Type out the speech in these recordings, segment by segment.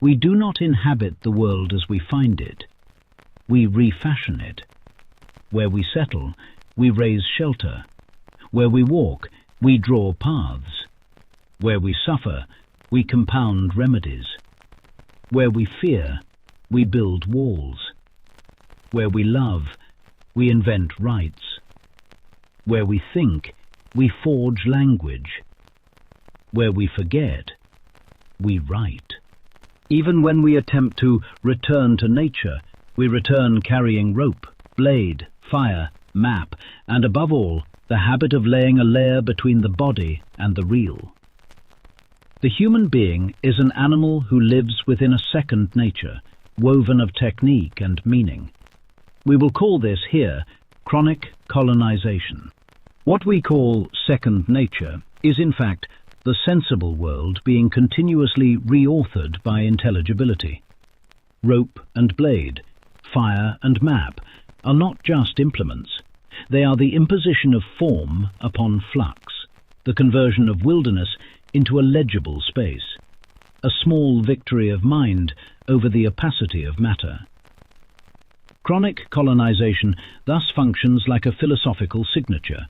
We do not inhabit the world as we find it. We refashion it. Where we settle, we raise shelter. Where we walk, we draw paths. Where we suffer, we compound remedies. Where we fear, we build walls. Where we love, we invent rights. Where we think, we forge language. Where we forget, we write. Even when we attempt to return to nature, we return carrying rope, blade, fire, map, and above all, the habit of laying a layer between the body and the real. The human being is an animal who lives within a second nature, woven of technique and meaning. We will call this here chronic colonization. What we call second nature is in fact the sensible world being continuously reauthored by intelligibility. Rope and blade, fire and map are not just implements. They are the imposition of form upon flux, the conversion of wilderness into a legible space, a small victory of mind over the opacity of matter. Chronic colonization thus functions like a philosophical signature.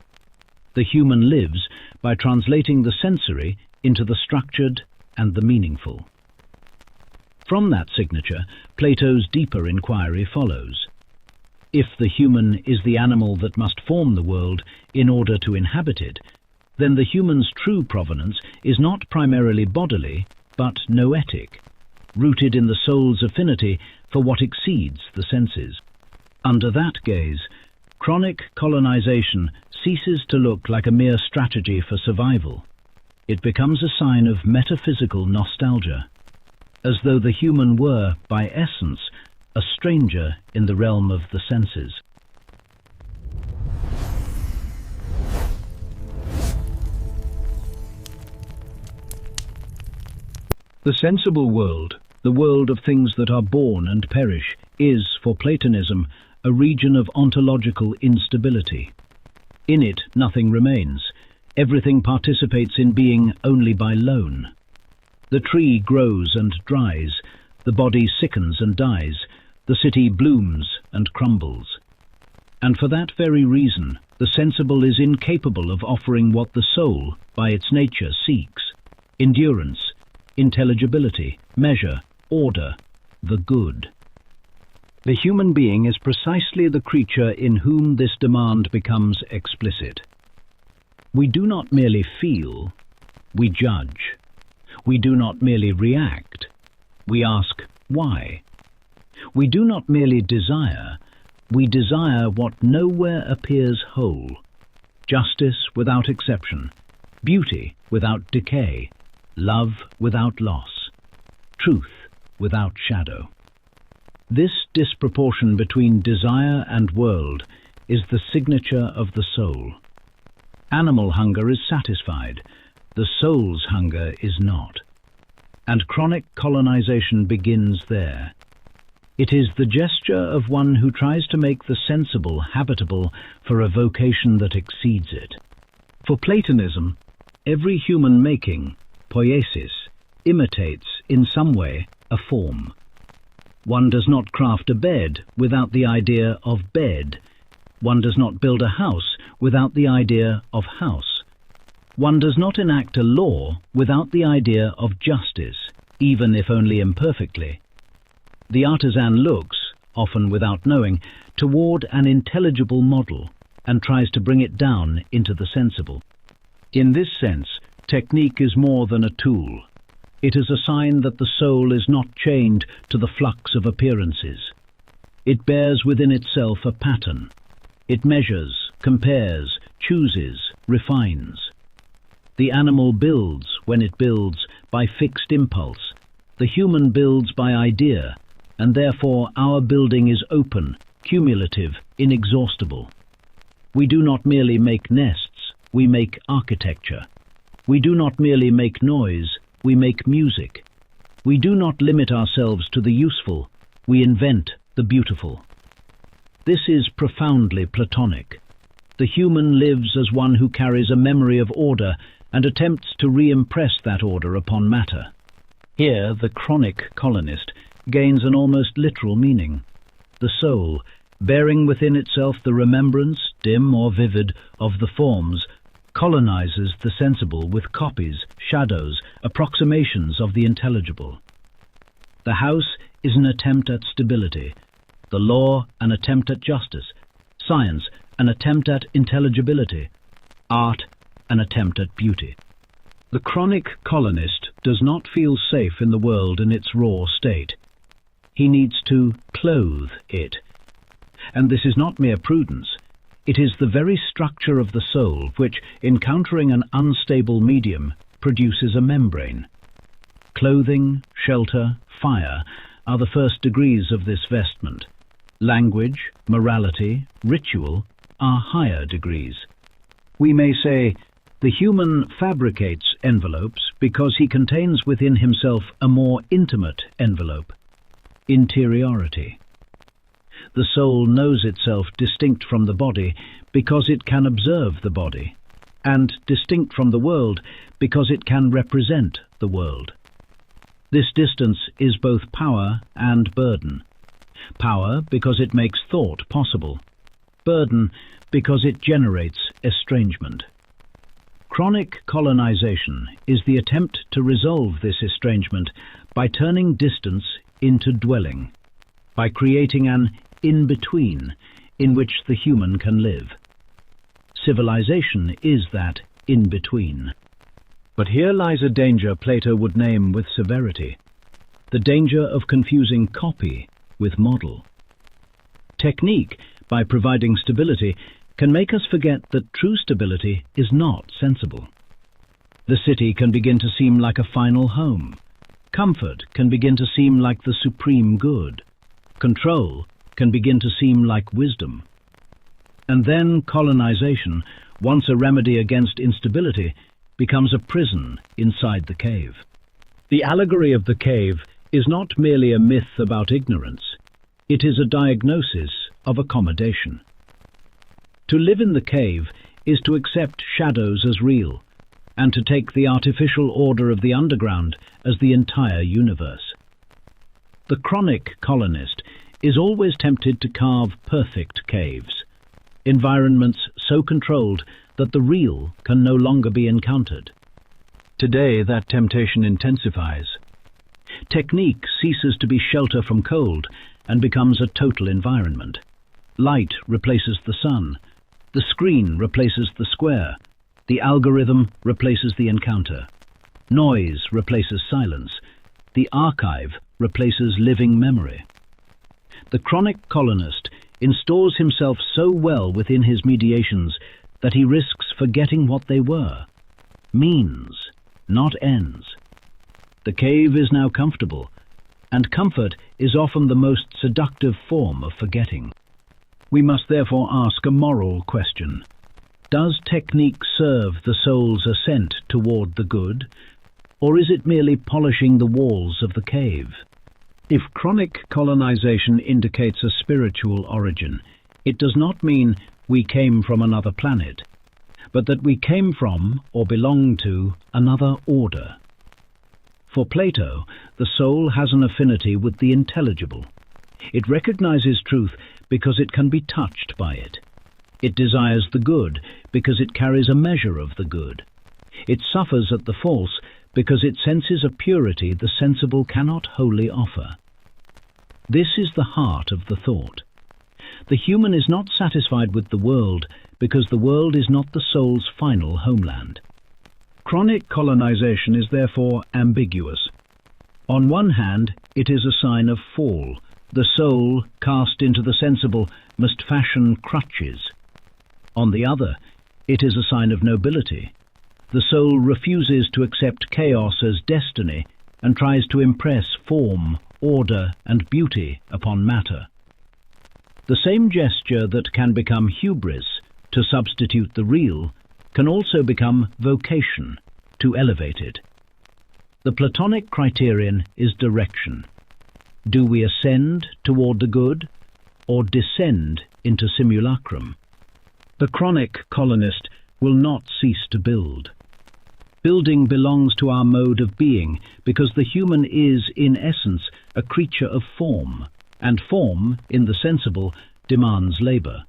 The human lives by translating the sensory into the structured and the meaningful. From that signature, Plato's deeper inquiry follows. If the human is the animal that must form the world in order to inhabit it, then the human's true provenance is not primarily bodily, but noetic, rooted in the soul's affinity for what exceeds the senses. Under that gaze, chronic colonization ceases to look like a mere strategy for survival. It becomes a sign of metaphysical nostalgia, as though the human were, by essence, a stranger in the realm of the senses. The sensible world, the world of things that are born and perish, is, for Platonism, a region of ontological instability. In it, nothing remains. Everything participates in being only by loan. The tree grows and dries, the body sickens and dies, the city blooms and crumbles. And for that very reason, the sensible is incapable of offering what the soul, by its nature, seeks: endurance, intelligibility, measure, order, the good. The human being is precisely the creature in whom this demand becomes explicit. We do not merely feel, we judge. We do not merely react, we ask why. We do not merely desire, we desire what nowhere appears whole: justice without exception, beauty without decay, love without loss, truth without shadow. This disproportion between desire and world is the signature of the soul. Animal hunger is satisfied, the soul's hunger is not. And chronic colonization begins there. It is the gesture of one who tries to make the sensible habitable for a vocation that exceeds it. For Platonism, every human making, poiesis, imitates, in some way, a form. One does not craft a bed without the idea of bed. One does not build a house without the idea of house. One does not enact a law without the idea of justice, even if only imperfectly. The artisan looks, often without knowing, toward an intelligible model and tries to bring it down into the sensible. In this sense, technique is more than a tool. It is a sign that the soul is not chained to the flux of appearances. It bears within itself a pattern. It measures, compares, chooses, refines. The animal builds, when it builds, by fixed impulse. The human builds by idea, and therefore our building is open, cumulative, inexhaustible. We do not merely make nests, we make architecture. We do not merely make noise, we make music. We do not limit ourselves to the useful, we invent the beautiful. This is profoundly Platonic. The human lives as one who carries a memory of order and attempts to re-impress that order upon matter. Here, the chronic colonist gains an almost literal meaning. The soul, bearing within itself the remembrance, dim or vivid, of the forms, colonizes the sensible with copies, shadows, approximations of the intelligible. The house is an attempt at stability, the law an attempt at justice, science an attempt at intelligibility, art an attempt at beauty. The chronic colonist does not feel safe in the world in its raw state. He needs to clothe it. And this is not mere prudence. It is the very structure of the soul which, encountering an unstable medium, produces a membrane. Clothing, shelter, fire are the first degrees of this vestment. Language, morality, ritual are higher degrees. We may say, the human fabricates envelopes because he contains within himself a more intimate envelope, interiority. The soul knows itself distinct from the body because it can observe the body, and distinct from the world because it can represent the world. This distance is both power and burden. Power because it makes thought possible, burden because it generates estrangement. Chronic colonization is the attempt to resolve this estrangement by turning distance into dwelling, by creating an in-between in which the human can live. Civilization is that in-between. But here lies a danger Plato would name with severity, the danger of confusing copy with model. Technique, by providing stability, can make us forget that true stability is not sensible. The city can begin to seem like a final home. Comfort can begin to seem like the supreme good. Control can begin to seem like wisdom. And then colonization, once a remedy against instability, becomes a prison inside the cave. The allegory of the cave is not merely a myth about ignorance. It is a diagnosis of accommodation. To live in the cave is to accept shadows as real, and to take the artificial order of the underground as the entire universe. The chronic colonist is always tempted to carve perfect caves, environments so controlled that the real can no longer be encountered. Today that temptation intensifies. Technique ceases to be shelter from cold and becomes a total environment. Light replaces the sun. The screen replaces the square. The algorithm replaces the encounter. Noise replaces silence. The archive replaces living memory. The chronic colonist instaurs himself so well within his mediations that he risks forgetting what they were. Means, not ends. The cave is now comfortable, and comfort is often the most seductive form of forgetting. We must therefore ask a moral question. Does technique serve the soul's ascent toward the good, or is it merely polishing the walls of the cave? If chronic colonization indicates a spiritual origin, it does not mean we came from another planet, but that we came from or belong to another order. For Plato, the soul has an affinity with the intelligible. It recognizes truth because it can be touched by it. It desires the good because it carries a measure of the good. It suffers at the false because it senses a purity the sensible cannot wholly offer. This is the heart of the thought. The human is not satisfied with the world because the world is not the soul's final homeland. Chronic colonization is therefore ambiguous. On one hand, it is a sign of fall. The soul, cast into the sensible, must fashion crutches. On the other, it is a sign of nobility. The soul refuses to accept chaos as destiny and tries to impress form, order, and beauty upon matter. The same gesture that can become hubris, to substitute the real, can also become vocation, to elevate it. The Platonic criterion is direction. Do we ascend toward the good, or descend into simulacrum? The chronic colonist will not cease to build. Building belongs to our mode of being because the human is, in essence, a creature of form, and form, in the sensible, demands labor.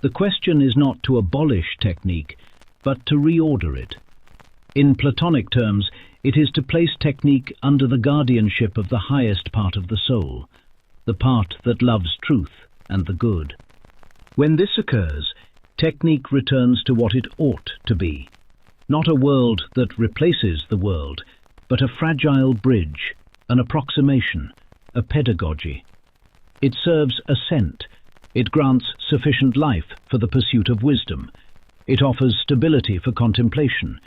The question is not to abolish technique, but to reorder it. In Platonic terms, it is to place technique under the guardianship of the highest part of the soul, the part that loves truth and the good. When this occurs, technique returns to what it ought to be. Not a world that replaces the world, but a fragile bridge, an approximation, a pedagogy. It serves assent. It grants sufficient life for the pursuit of wisdom. It offers stability for contemplation.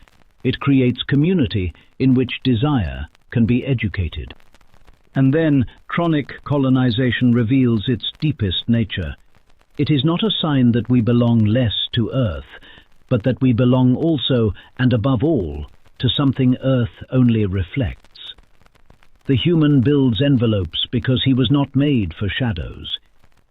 It creates community in which desire can be educated. And then chronic colonization reveals its deepest nature. It is not a sign that we belong less to Earth, but that we belong also, and above all, to something Earth only reflects. The human builds envelopes because he was not made for shadows.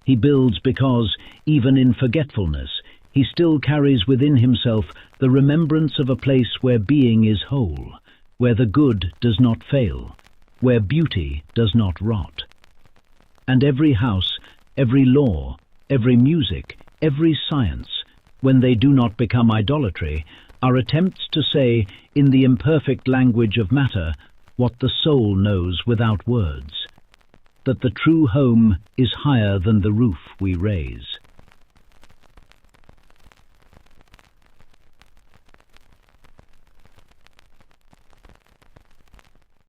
He builds because, even in forgetfulness, he still carries within himself the remembrance of a place where being is whole, where the good does not fail, where beauty does not rot. And every house, every law, every music, every science, when they do not become idolatry, are attempts to say, in the imperfect language of matter, what the soul knows without words, that the true home is higher than the roof we raise.